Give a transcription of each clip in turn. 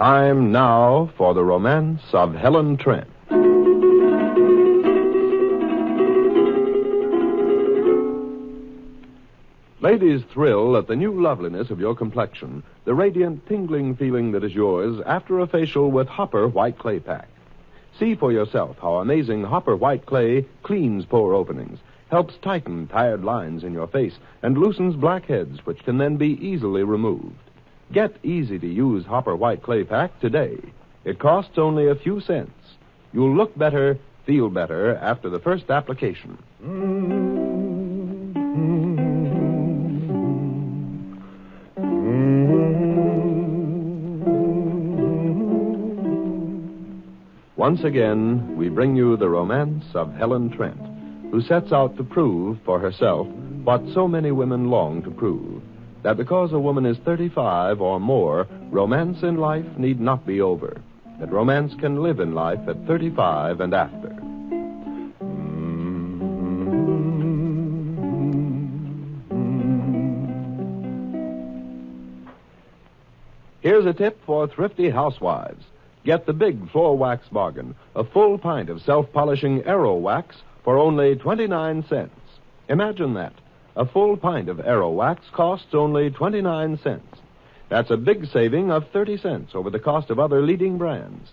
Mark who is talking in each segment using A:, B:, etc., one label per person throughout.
A: Time now for the romance of Helen Trent. Ladies thrill at the new loveliness of your complexion, the radiant, tingling feeling that is yours after a facial with Hopper White Clay Pack. See for yourself how amazing Hopper White Clay cleans pore openings, helps tighten tired lines in your face, and loosens blackheads, which can then be easily removed. Get easy-to-use Hopper White Clay Pack today. It costs only a few cents. You'll look better, feel better after the first application. Once again, we bring you the romance of Helen Trent, who sets out to prove for herself what so many women long to prove, that because a woman is 35 or more, romance in life need not be over, that romance can live in life at 35 and after. Here's a tip for thrifty housewives. Get the big floor wax bargain, a full pint of self-polishing Aero Wax for only 29 cents. Imagine that. A full pint of Aero Wax costs only 29 cents. That's a big saving of 30 cents over the cost of other leading brands.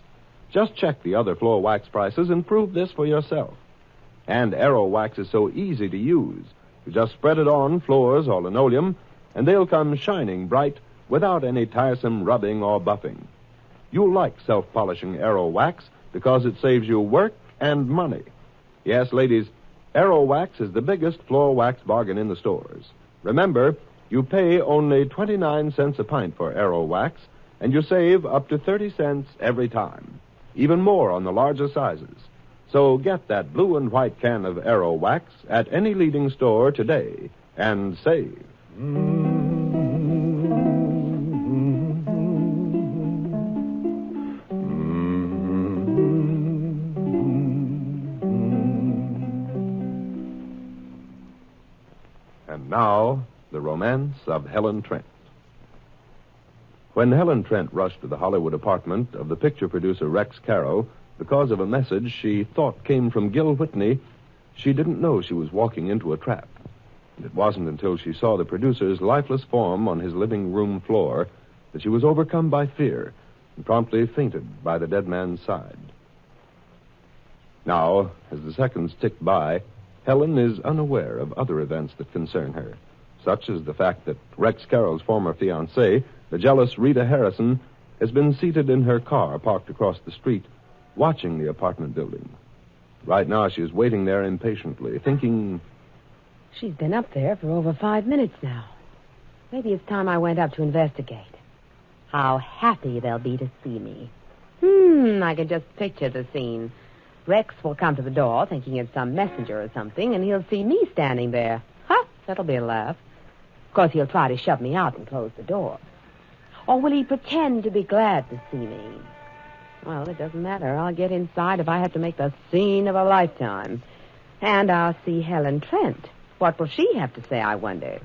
A: Just check the other floor wax prices and prove this for yourself. And Aero Wax is so easy to use. You just spread it on floors or linoleum, and they'll come shining bright without any tiresome rubbing or buffing. You'll like self-polishing Aero Wax because it saves you work and money. Yes, ladies, Aero Wax is the biggest floor wax bargain in the stores. Remember, you pay only 29 cents a pint for Aero Wax, and you save up to 30 cents every time. Even more on the larger sizes. So get that blue and white can of Aero Wax at any leading store today and save. And now, the romance of Helen Trent. When Helen Trent rushed to the Hollywood apartment of the picture producer Rex Carroll because of a message she thought came from Gil Whitney, she didn't know she was walking into a trap. And it wasn't until she saw the producer's lifeless form on his living room floor that she was overcome by fear and promptly fainted by the dead man's side. Now, as the seconds ticked by, Helen is unaware of other events that concern her, such as the fact that Rex Carroll's former fiancée, the jealous Rita Harrison, has been seated in her car parked across the street, watching the apartment building. Right now, she is waiting there impatiently, thinking...
B: She's been up there for over 5 minutes now. Maybe it's time I went up to investigate. How happy they'll be to see me. I can just picture the scene. Rex will come to the door thinking it's some messenger or something, and he'll see me standing there. That'll be a laugh. Of course, he'll try to shove me out and close the door. Or will he pretend to be glad to see me? Well, it doesn't matter. I'll get inside if I have to make the scene of a lifetime. And I'll see Helen Trent. What will she have to say, I wonder?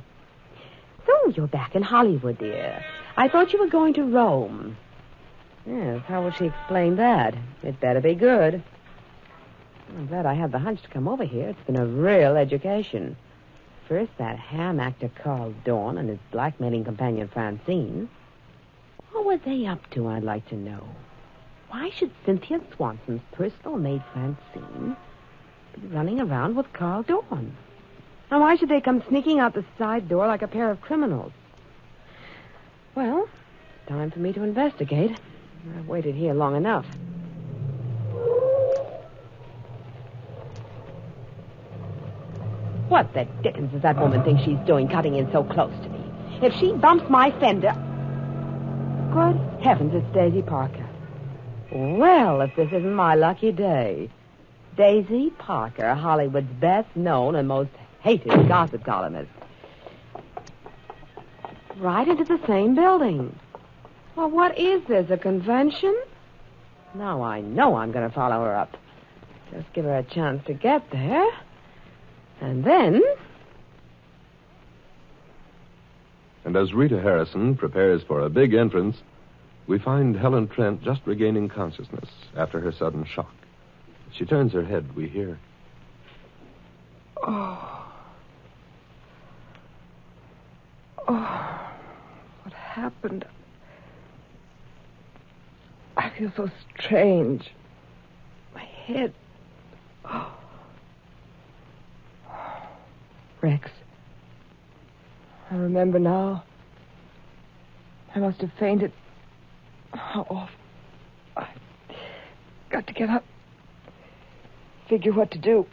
B: So, you're back in Hollywood, dear. I thought you were going to Rome. Yes, how will she explain that? It better be good. I'm glad I had the hunch to come over here. It's been a real education. First, that ham actor Carl Dorn and his blackmailing companion Francine. What were they up to, I'd like to know? Why should Cynthia Swanson's personal maid Francine be running around with Carl Dorn? And why should they come sneaking out the side door like a pair of criminals? Well, it's time for me to investigate. I've waited here long enough. What the dickens does that woman think she's doing cutting in so close to me? If she bumps my fender... Good heavens, it's Daisy Parker. Well, if this isn't my lucky day. Daisy Parker, Hollywood's best known and most hated gossip columnist. Right into the same building. Well, what is this, a convention? Now I know I'm going to follow her up. Just give her a chance to get there. And then...
A: And as Rita Harrison prepares for a big entrance, We find Helen Trent just regaining consciousness after her sudden shock. She turns her head. We hear,
C: Oh, what happened? I feel so strange. My head. Oh. Rex. I remember now. I must have fainted. How awful. I got to get up. Figure what to do.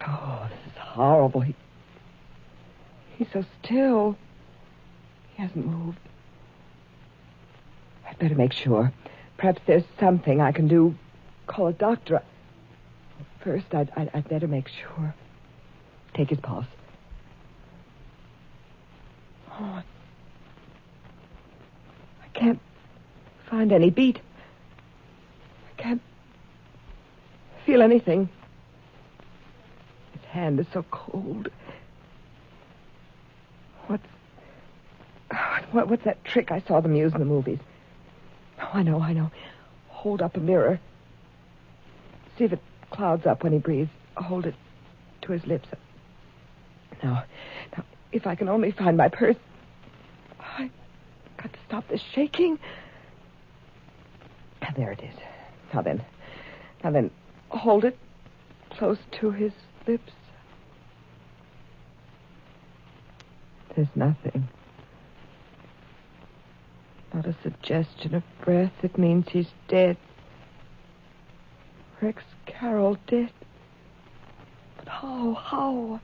C: Oh, this is horrible. He's so still. He hasn't moved. I'd better make sure. Perhaps there's something I can do. Call a doctor. First, I'd better make sure. Take his pulse. Oh, I can't find any beat. I can't feel anything. His hand is so cold. What's that trick I saw them use in the movies? Oh, I know. Hold up a mirror. See if it clouds up when he breathes. Hold it to his lips. Now, if I can only find my purse. I've got to stop this shaking. There it is. Now then, hold it close to his lips. There's nothing. Not a suggestion of breath. It means he's dead. Rex Carroll dead. But how?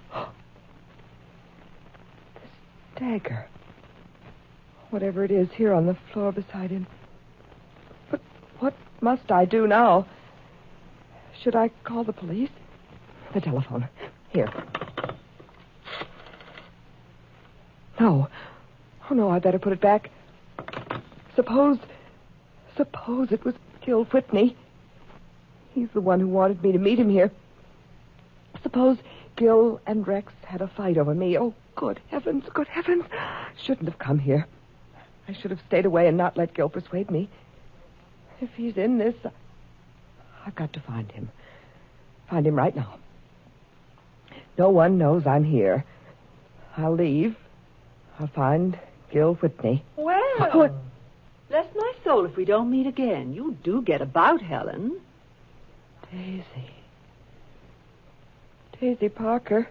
C: This dagger. Whatever it is here on the floor beside him. But what must I do now? Should I call the police? The telephone. Here. No. Oh, no, I better put it back. Suppose it was Gil Whitney. He's the one who wanted me to meet him here. Suppose Gil and Rex had a fight over me. Oh, good heavens. Shouldn't have come here. I should have stayed away and not let Gil persuade me. If he's in this, I've got to find him. Find him right now. No one knows I'm here. I'll leave. I'll find Gil Whitney.
D: Well, bless my soul if we don't meet again. You do get about, Helen.
C: Daisy Parker.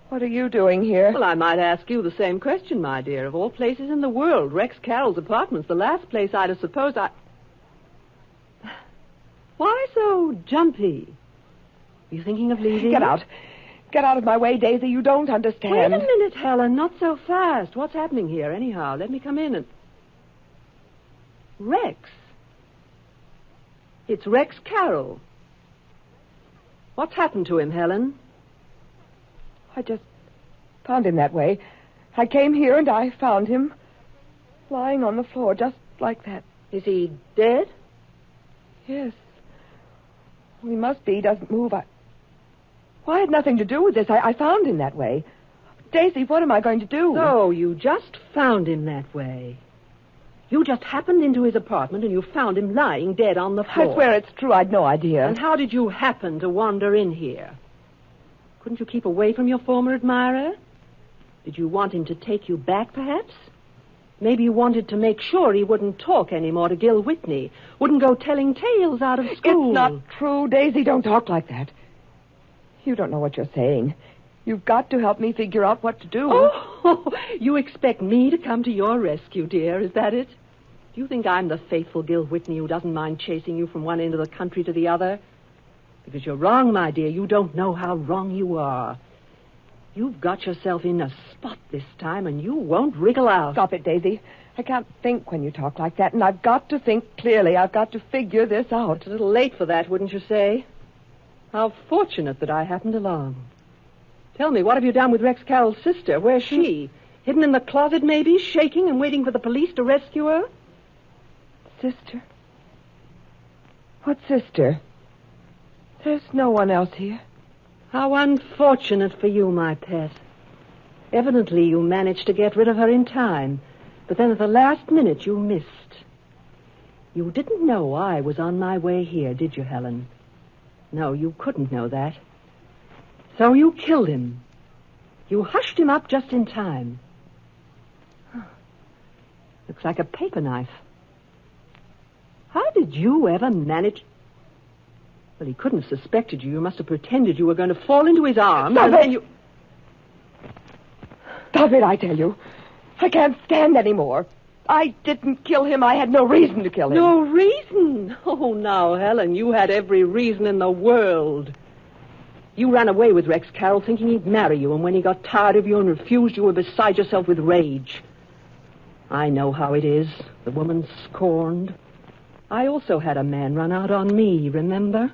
C: What are you doing here?
D: Well, I might ask you the same question, my dear. Of all places in the world, Rex Carroll's apartment's the last place I'd have supposed Why so jumpy? Are you thinking of leaving?
C: Get out. Get out of my way, Daisy. You don't understand.
D: Wait a minute, Helen. Not so fast. What's happening here, anyhow? Let me come in and... Rex. It's Rex Carroll. What's happened to him, Helen?
C: I just found him that way. I came here and I found him lying on the floor just like that.
D: Is he dead?
C: Yes. He must be. He doesn't move. I had nothing to do with this. I found him that way. Daisy, what am I going to do?
D: So you just found him that way. You just happened into his apartment and you found him lying dead on the floor.
C: I swear it's true. I'd no idea.
D: And how did you happen to wander in here? Couldn't you keep away from your former admirer? Did you want him to take you back, perhaps? Maybe you wanted to make sure he wouldn't talk anymore to Gil Whitney, wouldn't go telling tales out of school.
C: It's not true, Daisy. Don't talk like that. You don't know what you're saying. You've got to help me figure out what to do.
D: Oh, you expect me to come to your rescue, dear, is that it? Do you think I'm the faithful Gil Whitney who doesn't mind chasing you from one end of the country to the other? Because you're wrong, my dear. You don't know how wrong you are. You've got yourself in a spot this time, and you won't wriggle out.
C: Stop it, Daisy. I can't think when you talk like that, and I've got to think clearly. I've got to figure this out.
D: It's a little late for that, wouldn't you say? How fortunate that I happened along. Tell me, what have you done with Rex Carroll's sister? Where's she? Hidden in the closet, maybe, shaking and waiting for the police to rescue her?
C: Sister? What sister? There's no one else here.
D: How unfortunate for you, my pet. Evidently, you managed to get rid of her in time. But then at the last minute you missed. You didn't know I was on my way here, did you, Helen? No, you couldn't know that. So you killed him. You hushed him up just in time. Looks like a paper knife. How did you ever manage... Well, he couldn't have suspected you. You must have pretended you were going to fall into his arms.
C: Stop
D: and
C: it!
D: then you...
C: Stop it, I tell you. I can't stand any more. I didn't kill him. I had no reason to kill him.
D: No reason? Oh, now, Helen, you had every reason in the world. You ran away with Rex Carroll thinking he'd marry you, and when he got tired of you and refused, you were beside yourself with rage. I know how it is. The woman scorned. I also had a man run out on me, remember?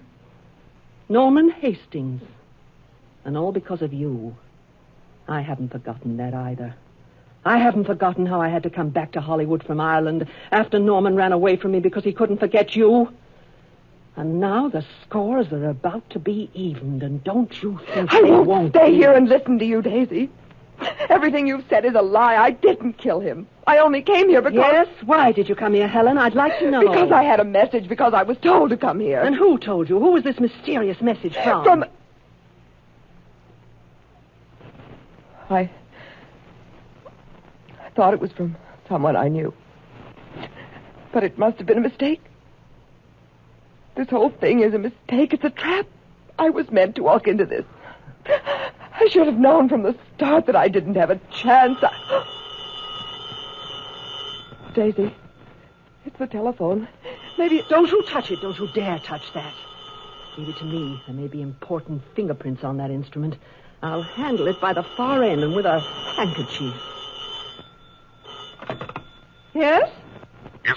D: Norman Hastings. And all because of you. I haven't forgotten that either. I haven't forgotten how I had to come back to Hollywood from Ireland after Norman ran away from me because he couldn't forget you. And now the scores are about to be evened, and don't you think
C: I
D: they
C: won't stay
D: be?
C: here and listen to you, Daisy. Everything you've said is a lie. I didn't kill him. I only came here because...
D: Yes? Why did you come here, Helen? I'd like to know.
C: Because I had a message, because I was told to come here.
D: And who told you? Who was this mysterious message from?
C: From... I thought it was from someone I knew. But it must have been a mistake. This whole thing is a mistake. It's a trap. I was meant to walk into this. I should have known from the start that I didn't have a chance. Daisy, it's the telephone. Maybe...
D: Don't you touch it. Don't you dare touch that. Leave it to me. There may be important fingerprints on that instrument. I'll handle it by the far end and with a handkerchief. Yes?
E: Is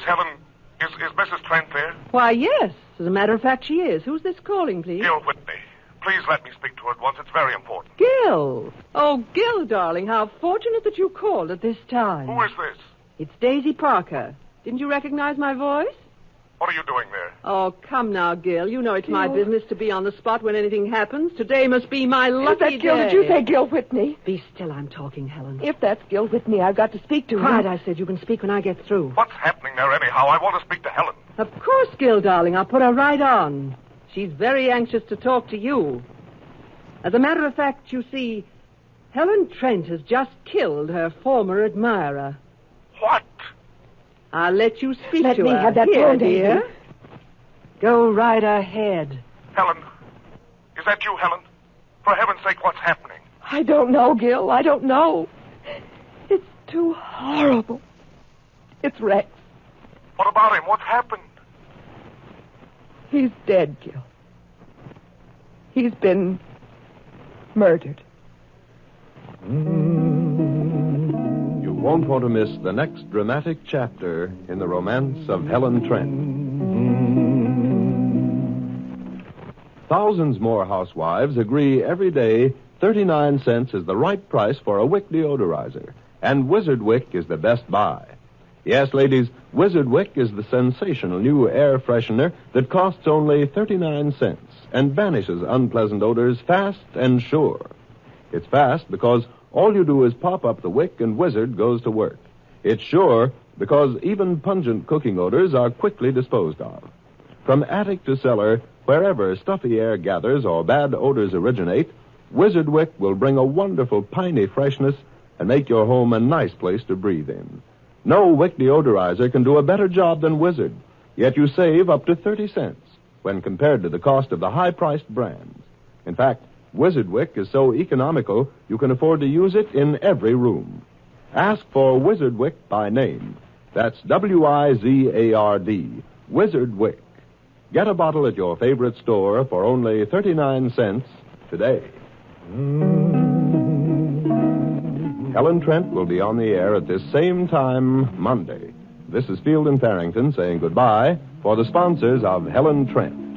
E: Mrs. Trent there?
D: Why, yes. As a matter of fact, she is. Who's this calling, please?
E: Gil Whitney. Please let me speak to her at once. It's very important.
D: Gil. Oh, Gil, darling, how fortunate that you called at this time.
E: Who is this?
D: It's Daisy Parker. Didn't you recognize my voice?
E: What are you doing there?
D: Oh, come now, Gil. You know it's my business to be on the spot when anything happens. Today must be my lucky
C: Is that Gil?
D: day.
C: Did you say Gil Whitney?
D: Be still, I'm talking, Helen.
C: If that's Gil Whitney, I've got to speak to him.
D: Quiet, I said. You can speak when I get through.
E: What's happening there anyhow? I want to speak to Helen.
D: Of course, Gil, darling. I'll put her right on. She's very anxious to talk to you. As a matter of fact, you see, Helen Trent has just killed her former admirer.
E: What?
D: I'll let you speak
C: Let
D: to
C: me
D: her.
C: have that
D: Here,
C: phone,
D: dear.
C: Daisy.
D: Go right ahead.
E: Helen. Is that you, Helen? For heaven's sake, what's happening?
C: I don't know, Gil. I don't know. It's too horrible. It's Rex.
E: What about him? What's happened?
C: He's dead, Gil. He's been murdered.
A: You won't want to miss the next dramatic chapter in the romance of Helen Trent. Thousands more housewives agree every day 39 cents is the right price for a Wick deodorizer, and Wizard Wick is the best buy. Yes, ladies, Wizard Wick is the sensational new air freshener that costs only 39 cents and banishes unpleasant odors fast and sure. It's fast because all you do is pop up the wick and Wizard goes to work. It's sure because even pungent cooking odors are quickly disposed of. From attic to cellar, wherever stuffy air gathers or bad odors originate, Wizard Wick will bring a wonderful piney freshness and make your home a nice place to breathe in. No Wick deodorizer can do a better job than Wizard, yet you save up to 30 cents when compared to the cost of the high-priced brands. In fact, Wizard Wick is so economical you can afford to use it in every room. Ask for Wizard Wick by name. That's W-I-Z-A-R-D, Wizard Wick. Get a bottle at your favorite store for only 39 cents today. Helen Trent will be on the air at this same time Monday. This is Field and Farrington saying goodbye for the sponsors of Helen Trent.